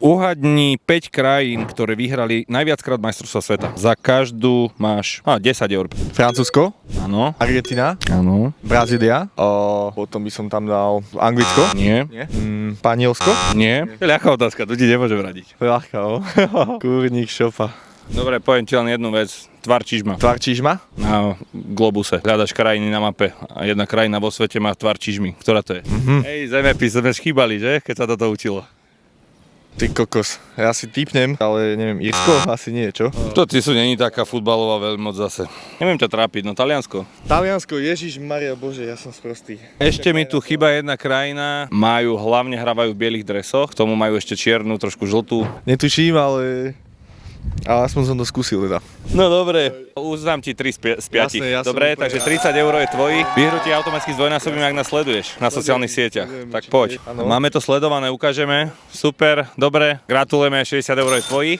Uhadni 5 krajín, ktoré vyhrali najviackrát majstrovstvá sveta. Za každú máš 10 eur. Francúzsko, Áno. Argentina, Áno. Brazília, potom by som tam dal Anglicko, Nie. Španielsko. Nie. Ľahká otázka, tu ti nemôžem radiť. Ľahká, Kurník, šopa. Dobre, poviem ti len jednu vec. Tvar čižma. Tvar čižma? Na globuse. Hľadaš krajiny na mape a jedna krajina vo svete má tvar čižmy. Ktorá to je? Hej, zemepis, sme chýbali, že? Keď sa toto učilo. Ty kokos, ja si tipnem, ale neviem, Írsko? Asi nie, čo? To ty sú není taká futbalová veľmoc zase. Neviem ťa trápiť, no Taliansko. Taliansko, Ježiš Maria Bože, ja som sprostý. Ešte mi tu chýba jedna krajina. Hlavne hrávajú v bielých dresoch, k tomu majú ešte čiernu, trošku žltú. Netuším, ale aspoň som to skúsil teda. No dobre, uznám ti 3 z 5. Jasné, ja som Dobre, úplne- takže 30 eur je tvojich. Výhru ti automaticky zdvojnásobím, ak nás sleduješ na sociálnych sieťach. Tak poď. Áno. Máme to sledované, ukážeme. Super, dobre, gratulujeme, 60 eur je tvojich.